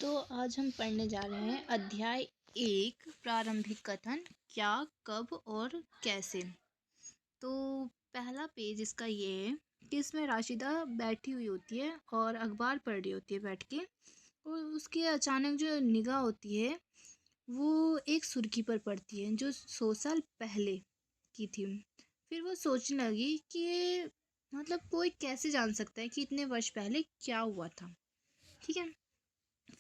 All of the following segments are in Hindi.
तो आज हम पढ़ने जा रहे हैं अध्याय 1 प्रारंभिक कथन क्या, कब और कैसे। तो पहला पेज इसका ये है कि इसमें राशिदा बैठी हुई होती है और अखबार पढ़ रही होती है बैठ के, और उसकी अचानक जो निगाह होती है वो एक सुर्खी पर पड़ती है जो 100 साल पहले की थी। फिर वो सोचने लगी कि ये कोई कैसे जान सकता है कि इतने वर्ष पहले क्या हुआ था। ठीक है।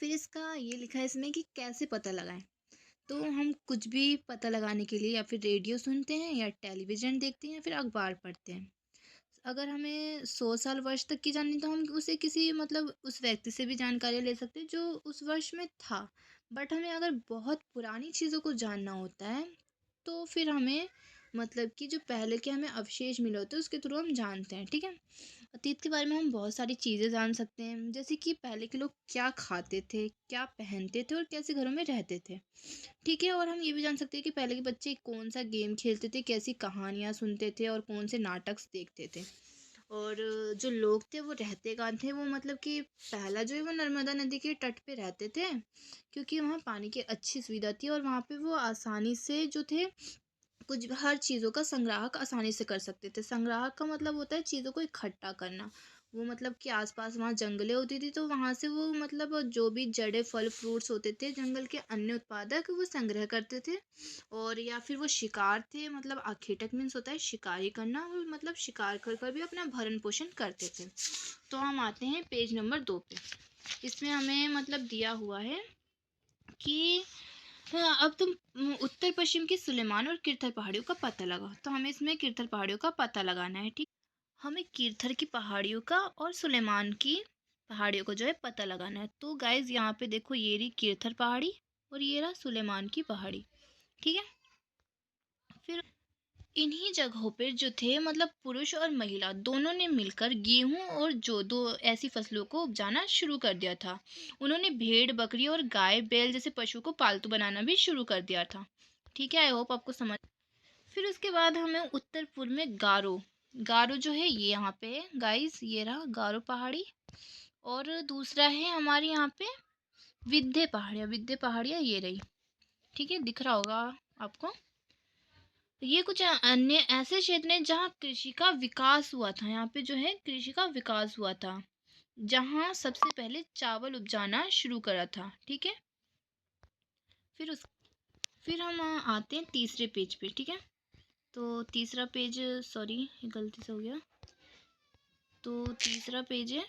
फिर इसका ये लिखा है इसमें कि कैसे पता लगाएं। तो हम कुछ भी पता लगाने के लिए या फिर रेडियो सुनते हैं या टेलीविज़न देखते हैं या फिर अखबार पढ़ते हैं। अगर हमें 100 साल वर्ष तक की जाननी तो हम उसे किसी उस व्यक्ति से भी जानकारी ले सकते हैं जो उस वर्ष में था। बट हमें अगर बहुत पुरानी चीज़ों को जानना होता है तो फिर हमें कि जो पहले के हमें अवशेष मिले होते हैं उसके थ्रू हम जानते हैं। ठीक है। अतीत के बारे में हम बहुत सारी चीज़ें जान सकते हैं, जैसे कि पहले के लोग क्या खाते थे, क्या पहनते थे और कैसे घरों में रहते थे। ठीक है। और हम ये भी जान सकते हैं कि पहले के बच्चे कौन सा गेम खेलते थे, कैसी कहानियाँ सुनते थे और कौन से नाटक देखते थे। और जो लोग थे वो रहते कहाँ थे, वो कि पहला जो है वो नर्मदा नदी के तट पे रहते थे, क्योंकि वहाँ पानी की अच्छी सुविधा थी और वहाँ पे वो आसानी से जो थे कुछ हर चीज़ों का संग्राहक आसानी से कर सकते थे। संग्राहक का मतलब होता है चीज़ों को इकट्ठा करना। वो कि आसपास वहाँ जंगलें होती थी तो वहाँ से वो जो भी जड़ें फल फ्रूट्स होते थे जंगल के अन्य उत्पादक वो संग्रह करते थे। और या फिर वो शिकार थे, आखेटक मीन्स होता है शिकारी करना, और शिकार कर कर भी अपना भरण पोषण करते थे। तो हम आते हैं पेज नंबर 2 पे। इसमें हमें दिया हुआ है कि हाँ, अब तुम उत्तर पश्चिम की सुलेमान और किरथर पहाड़ियों का पता लगाओ। तो हमें इसमें किरथर पहाड़ियों का पता लगाना है। ठीक। हमें किरथर की पहाड़ियों का और सुलेमान की पहाड़ियों को जो है पता लगाना है। तो गाइज यहाँ पे देखो, ये रही किरथर पहाड़ी और ये रहा सुलेमान की पहाड़ी। ठीक है। फिर इन्हीं जगहों पर जो थे पुरुष और महिला दोनों ने मिलकर गेहूं और जो दो ऐसी फसलों को उपजाना शुरू कर दिया था। उन्होंने भेड़ बकरी और गाय बैल जैसे पशु को पालतू बनाना भी शुरू कर दिया था। ठीक है। आई होप आपको समझ। फिर उसके बाद हमें उत्तर पूर्व में गारो गारो जो है ये यहाँ पे है गाइस, ये रहा गारो पहाड़ी। और दूसरा है हमारे यहाँ पे विद्य पहाड़ियाँ ये रही। ठीक है, दिख रहा होगा आपको। ये कुछ अन्य ऐसे क्षेत्र हैं जहाँ कृषि का विकास हुआ था। यहाँ पे जो है कृषि का विकास हुआ था, जहाँ सबसे पहले चावल उपजाना शुरू करा था। ठीक है। फिर उस फिर हम आते हैं तीसरे पेज पे। ठीक है। तो तीसरा पेज, सॉरी ये गलती से हो गया। तो तीसरा पेज है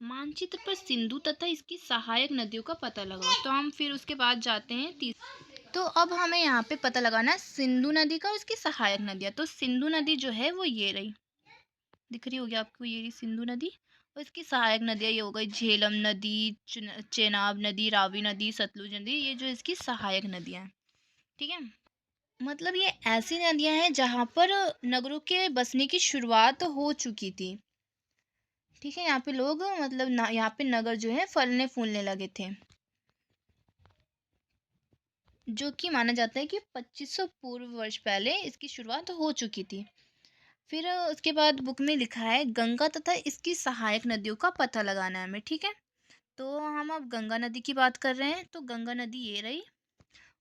मानचित्र पर सिंधु तथा इसकी सहायक नदियों का पता लगाओ। तो हम फिर उसके बाद जाते हैं तो अब हमें यहाँ पे पता लगाना है सिंधु नदी का और इसकी सहायक नदियाँ। तो सिंधु नदी जो है वो ये रही, दिख रही होगी आपको, ये रही सिंधु नदी। और इसकी सहायक नदियाँ ये हो गई झेलम नदी, चेनाब नदी, रावी नदी, सतलुज नदी, ये जो इसकी सहायक नदियाँ हैं। ठीक है। ये ऐसी नदियां हैं जहाँ पर नगरों के बसने की शुरुआत हो चुकी थी। ठीक है। यहाँ पे लोग यहाँ पे नगर जो है फलने फूलने लगे थे, जो कि माना जाता है कि 2500 पूर्व वर्ष पहले इसकी शुरुआत हो चुकी थी। फिर उसके बाद बुक में लिखा है गंगा तथा इसकी सहायक नदियों का पता लगाना है हमें। ठीक है। तो हम अब गंगा नदी की बात कर रहे हैं। तो गंगा नदी ये रही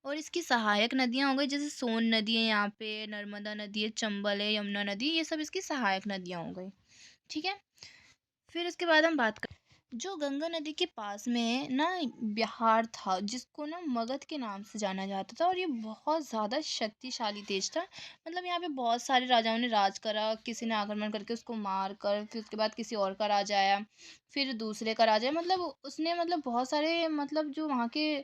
और इसकी सहायक नदियाँ हो गई, जैसे सोन नदी है, यहाँ पे नर्मदा नदी है, चंबल है, यमुना नदी, ये सब इसकी सहायक नदियाँ हो गई। ठीक है। फिर उसके बाद हम बात कर जो गंगा नदी के पास में ना बिहार था, जिसको ना मगध के नाम से जाना जाता था, और ये बहुत ज़्यादा शक्तिशाली देश था। यहाँ पे बहुत सारे राजाओं ने राज करा, किसी ने आक्रमण करके उसको मार कर, फिर उसके बाद किसी और का राजा आया, फिर दूसरे का राजा, उसने बहुत सारे जो वहाँ के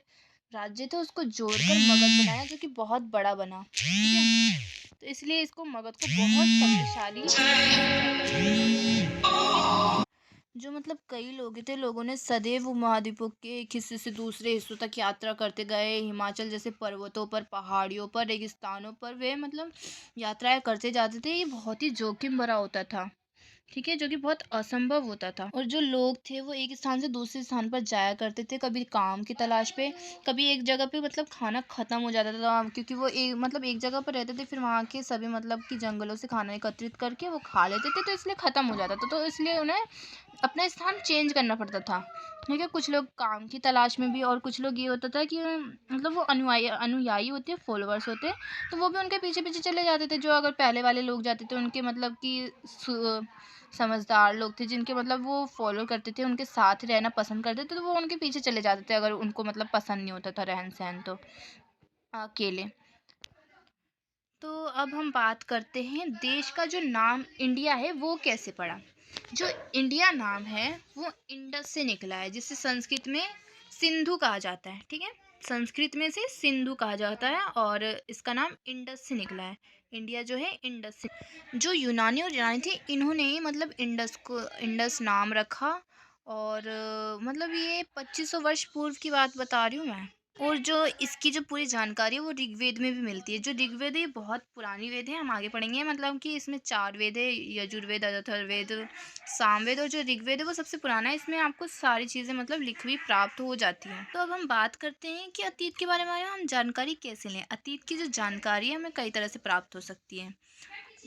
राज्य थे उसको जोड़कर मगध बनाया, जो कि बहुत बड़ा बना। ठीक है। तो इसलिए इसको मगध को बहुत शक्तिशाली जो कई लोग थे, लोगों ने सदैव उपमहाद्वीपों के एक हिस्से से दूसरे हिस्सों तक यात्रा करते गए। हिमाचल जैसे पर्वतों पर, पहाड़ियों पर, रेगिस्तानों पर वे यात्राएं करते जाते थे। ये बहुत ही जोखिम भरा होता था। ठीक है। जो कि बहुत असंभव होता था। और जो लोग थे वो एक स्थान से दूसरे स्थान पर जाया करते थे, कभी काम की तलाश पे, कभी एक जगह पे खाना ख़त्म हो जाता था, क्योंकि वो एक जगह पर रहते थे, फिर वहाँ के सभी कि जंगलों से खाना एकत्रित करके वो खा लेते थे, तो इसलिए ख़त्म हो जाता था। तो इसलिए उन्हें अपना स्थान चेंज करना पड़ता था। ठीक है, कुछ लोग काम की तलाश में भी, और कुछ लोग ये होता था कि मतलब वो अनुयायी होते हैं, फॉलोअर्स होते हैं, तो वो भी उनके पीछे पीछे चले जाते थे। जो अगर पहले वाले लोग जाते थे उनके मतलब कि समझदार लोग थे जिनके मतलब वो फॉलो करते थे, उनके साथ रहना पसंद करते थे, तो वो उनके पीछे चले जाते थे अगर उनको मतलब पसंद नहीं होता था रहन सहन तो अकेले। तो अब हम बात करते हैं देश का जो नाम इंडिया है वो कैसे पड़ा। जो इंडिया नाम है वो इंडस से निकला है, जिसे संस्कृत में सिंधु कहा जाता है। ठीक है, संस्कृत में से सिंधु कहा जाता है और इसका नाम इंडस से निकला है। इंडिया जो है इंडस से। जो यूनानी और ईरानी थे इन्होंने ही मतलब इंडस नाम रखा। और मतलब ये 2500 वर्ष पूर्व की बात बता रही हूँ मैं। और जो इसकी जो पूरी जानकारी है वो ऋग्वेद में भी मिलती है। जो ऋग्वेद है ये बहुत पुरानी वेद है, हम आगे पढ़ेंगे। मतलब कि इसमें 4 वेद है, यजुर्वेद, अथर्ववेद, सामवेद, और जो ऋग्वेद है वो सबसे पुराना है। इसमें आपको सारी चीज़ें मतलब लिखी हुई प्राप्त हो जाती हैं। तो अब हम बात करते हैं कि अतीत के बारे में हम जानकारी कैसे लें। अतीत की जो जानकारी है हमें कई तरह से प्राप्त हो सकती है,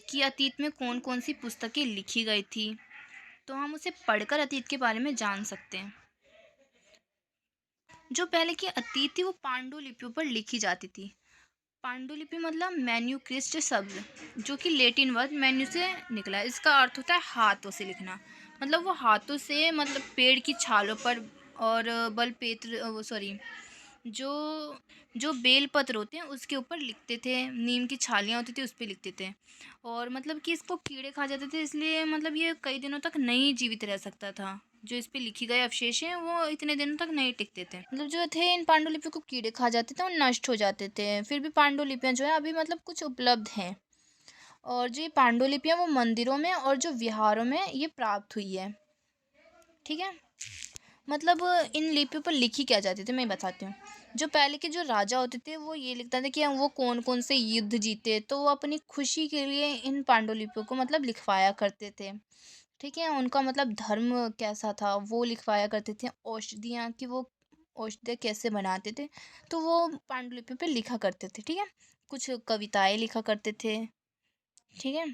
कि अतीत में कौन कौन सी पुस्तकें लिखी गई थी, तो हम उसे पढ़कर अतीत के बारे में जान सकते हैं। जो पहले की अतीत थी वो पांडुलिपियों पर लिखी जाती थी। पांडुलिपि मतलब मैन्यूक्रिस्ट शब्द जो कि लेटिन वर्ड मेन्यू से निकला है। इसका अर्थ होता है हाथों से लिखना। मतलब वो हाथों से मतलब पेड़ की छालों पर और बलपेत्र वो सॉरी जो जो बेलपत्र होते हैं उसके ऊपर लिखते थे। नीम की छालियाँ होती थी उस पर लिखते थे। और मतलब कि इसको कीड़े खा जाते थे, इसलिए मतलब ये कई दिनों तक नहीं जीवित रह सकता था। जो इस पे लिखी गए अवशेष हैं वो इतने दिनों तक नहीं टिकते थे। मतलब जो थे इन पांडुलिपियों को कीड़े खा जाते थे और नष्ट हो जाते थे। फिर भी पांडुलिपियाँ जो है अभी मतलब कुछ उपलब्ध हैं। और जो ये पांडुलिपियाँ वो मंदिरों में और जो विहारों में ये प्राप्त हुई है। ठीक है, मतलब इन लिपियों पर लिखी क्या जाती थी मैं बताती हूँ। जो पहले के जो राजा होते थे वो ये लिखते थे कि वो कौन कौन से युद्ध जीते, तो वो अपनी खुशी के लिए इन पांडुलिपियों को मतलब लिखवाया करते थे। ठीक है, उनका मतलब धर्म कैसा था वो लिखवाया करते थे। औषधियाँ कि वो औषधियाँ कैसे बनाते थे, तो वो पांडुलिपि पे लिखा करते थे। ठीक है, कुछ कविताएं लिखा करते थे। ठीक है,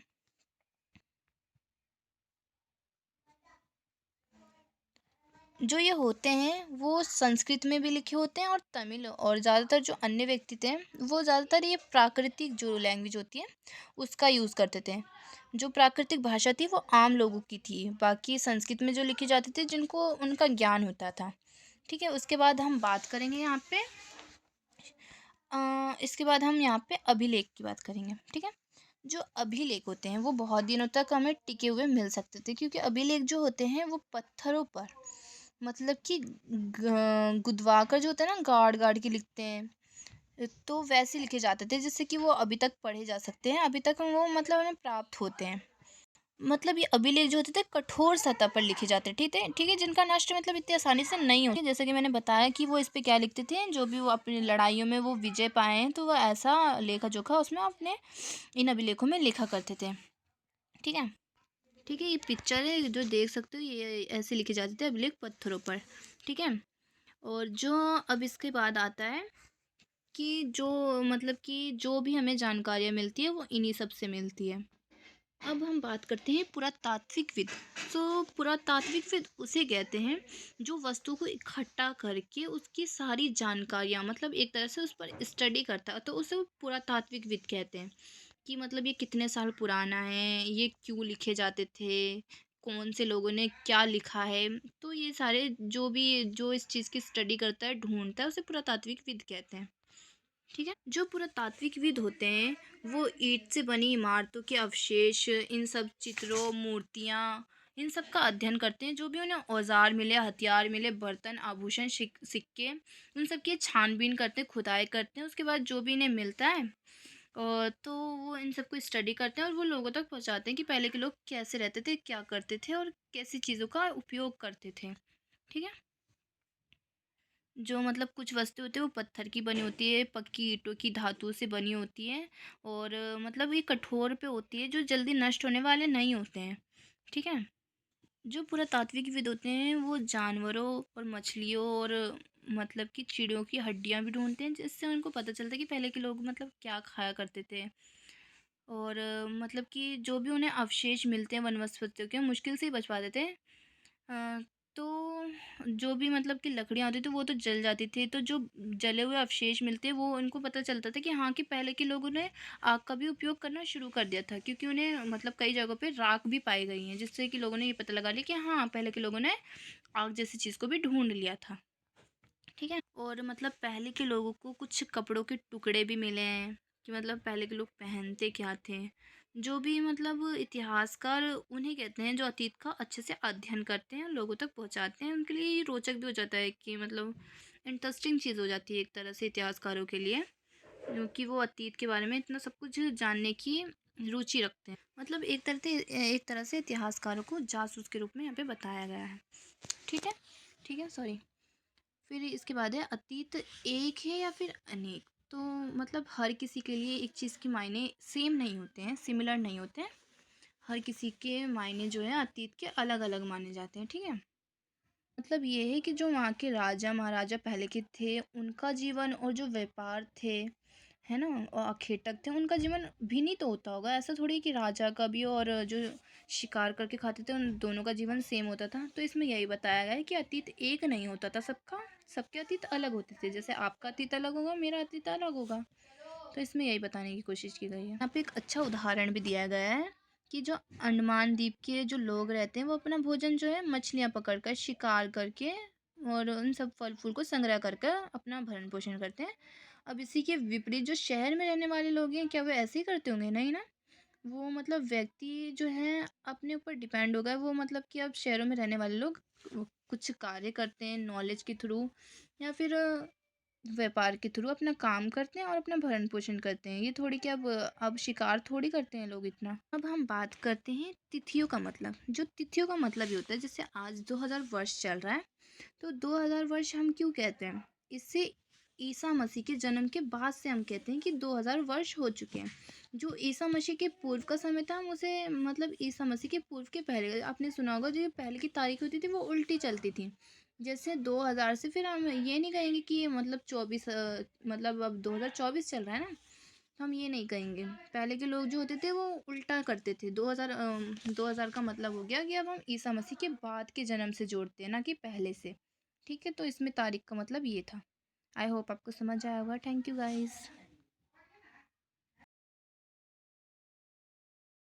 जो ये होते हैं वो संस्कृत में भी लिखे होते हैं और तमिल, और ज़्यादातर जो अन्य व्यक्ति थे वो ज़्यादातर ये प्राकृतिक जो लैंग्वेज होती है उसका यूज़ करते थे। जो प्राकृतिक भाषा थी वो आम लोगों की थी, बाकी संस्कृत में जो लिखी जाती थी जिनको उनका ज्ञान होता था। ठीक है, उसके बाद हम बात करेंगे यहाँ पे इसके बाद हम यहाँ पे अभिलेख की बात करेंगे। ठीक है, जो अभिलेख होते हैं वो बहुत दिनों तक हमें टिके हुए मिल सकते थे, क्योंकि अभिलेख जो होते हैं वो पत्थरों पर मतलब कि गुदवा कर जो होता है ना गाड़ गाड़ के लिखते हैं, तो वैसे लिखे जाते थे जिससे कि वो अभी तक पढ़े जा सकते हैं, अभी तक वो मतलब हमें प्राप्त होते हैं। मतलब ये अभिलेख जो होते थे कठोर सतह पर लिखे जाते, ठीक है, जिनका नष्ट मतलब इतनी आसानी से नहीं होती। जैसे कि मैंने बताया कि वो इस पे क्या लिखते थे, जो भी वो अपनी लड़ाइयों में वो विजय पाए हैं तो वो ऐसा लेखा जोखा उसमें अपने इन अभिलेखों में लिखा करते थे। ठीक है, ठीक है, ये पिक्चर है जो देख सकते हो, ये ऐसे लिखे जाते थे अभिलेख पत्थरों पर। ठीक है, और जो अब इसके बाद आता है कि जो मतलब कि जो भी हमें जानकारियाँ मिलती है वो इन्हीं सब से मिलती है। अब हम बात करते हैं पुरातात्विकविद। तो पुरातात्विकविद उसे कहते हैं जो वस्तु को इकट्ठा करके उसकी सारी जानकारियाँ मतलब एक तरह से उस पर स्टडी करता है, तो उसे वो पुरातात्विकविद कहते हैं। कि मतलब ये कितने साल पुराना है, ये क्यों लिखे जाते थे, कौन से लोगों ने क्या लिखा है, तो ये सारे जो भी जो इस चीज़ की स्टडी करता है ढूंढता है उसे पुरातात्विकविद कहते हैं। ठीक है, जो पुरातात्विकविद होते हैं वो ईंट से बनी इमारतों के अवशेष, इन सब चित्रों, मूर्तियाँ, इन सब का अध्ययन करते हैं। जो भी उन्हें औजार मिले, हथियार मिले, बर्तन, आभूषण, सिक्के, उन सब की छानबीन करते हैं, खुदाई करते हैं। उसके बाद जो भी इन्हें मिलता है और तो वो इन सबको स्टडी करते हैं और वो लोगों तक पहुंचाते हैं कि पहले के लोग कैसे रहते थे, क्या करते थे और कैसी चीज़ों का उपयोग करते थे। ठीक है, जो मतलब कुछ वस्तु होती है वो पत्थर की बनी होती है, पक्की ईंटों की धातु से बनी होती है, और मतलब ये कठोर पे होती है, जो जल्दी नष्ट होने वाले नहीं होते हैं। ठीक है, जो पुरातात्विकविद होते हैं वो जानवरों और मछलियों और मतलब कि चिड़ियों की हड्डियां भी ढूंढते हैं, जिससे उनको पता चलता है कि पहले के लोग मतलब क्या खाया करते थे। और मतलब कि जो भी उन्हें अवशेष मिलते हैं वनस्पतियों के मुश्किल से ही बच पाते थे। अ, तो जो भी मतलब कि लकड़ियाँ होती थी वो तो जल जाती थी, तो जो जले हुए अवशेष मिलते वो उनको पता चलता था कि हाँ, कि पहले के लोगों ने आग का भी उपयोग करना शुरू कर दिया था, क्योंकि उन्हें मतलब कई जगहों पे राख भी पाई गई हैं, जिससे कि लोगों ने ये पता लगा लिया कि हाँ, पहले के लोगों ने आग जैसी चीज़ को भी ढूँढ लिया था। ठीक है? और मतलब पहले के लोगों को कुछ कपड़ों के टुकड़े भी मिले हैं कि मतलब पहले के लोग पहनते क्या थे। जो भी मतलब इतिहासकार उन्हें कहते हैं जो अतीत का अच्छे से अध्ययन करते हैं, लोगों तक पहुँचाते हैं, उनके लिए ये रोचक भी हो जाता है कि मतलब इंटरेस्टिंग चीज़ हो जाती है एक तरह से इतिहासकारों के लिए, क्योंकि वो अतीत के बारे में इतना सब कुछ जानने की रुचि रखते हैं। मतलब एक तरह से इतिहासकारों को जासूस के रूप में यहाँ पे बताया गया है। ठीक है? ठीक है, सॉरी। फिर इसके बाद है अतीत एक है या फिर अनेक। तो मतलब हर किसी के लिए एक चीज़ के मायने सेम नहीं होते हैं, सिमिलर नहीं होते हैं। हर किसी के मायने जो है अतीत के अलग अलग माने जाते हैं। ठीक है? मतलब ये है कि जो वहाँ के राजा महाराजा पहले के थे उनका जीवन और जो व्यापार थे, है ना, और अखेटक थे उनका जीवन भिन्न ही तो होता होगा। ऐसा थोड़ी कि राजा का भी और जो शिकार करके खाते थे उन दोनों का जीवन सेम होता था। तो इसमें यही बताया गया है कि अतीत एक नहीं होता था सबका, सबके अतीत अलग होते थे। जैसे आपका अतीत अलग होगा, मेरा अतीत अलग होगा। तो इसमें यही बताने की कोशिश की गई है। यहाँ पे एक अच्छा उदाहरण भी दिया गया है कि जो अंडमान द्वीप के जो लोग रहते हैं वो अपना भोजन जो है मछलियाँ पकड़कर, शिकार करके और उन सब फल फूल को संग्रह करके अपना भरण पोषण करते हैं। अब इसी के विपरीत जो शहर में रहने वाले लोग हैं, क्या वो ऐसे ही करते होंगे? नहीं ना। वो मतलब व्यक्ति जो है अपने ऊपर डिपेंड होगा। वो मतलब कि अब शहरों में रहने वाले लोग कुछ कार्य करते हैं नॉलेज के थ्रू, या फिर व्यापार के थ्रू अपना काम करते हैं और अपना भरण पोषण करते हैं। ये थोड़ी कि अब शिकार थोड़ी करते हैं लोग इतना। अब हम बात करते हैं तिथियों का मतलब। जो तिथियों का मतलब ये होता है, जैसे आज 2000 वर्ष चल रहा है, तो 2000 वर्ष हम क्यों कहते हैं? इससे ईसा मसीह के जन्म के बाद से हम कहते हैं कि 2000 वर्ष हो चुके हैं। जो ईसा मसीह के पूर्व का समय था, हम उसे मतलब ईसा मसीह के पूर्व के पहले, आपने सुना होगा जो पहले की तारीख होती थी वो उल्टी चलती थी। जैसे 2000 से फिर हम ये नहीं कहेंगे कि मतलब 24 मतलब अब 2024 चल रहा है ना, तो हम ये नहीं कहेंगे। पहले के लोग जो होते थे वो उल्टा करते थे। 2000 का मतलब हो गया कि अब हम ईसा मसीह के बाद के जन्म से जोड़ते हैं, ना कि पहले से। ठीक है? तो इसमें तारीख का मतलब ये था। आई होप आपको समझ आया होगा। Thank you guys.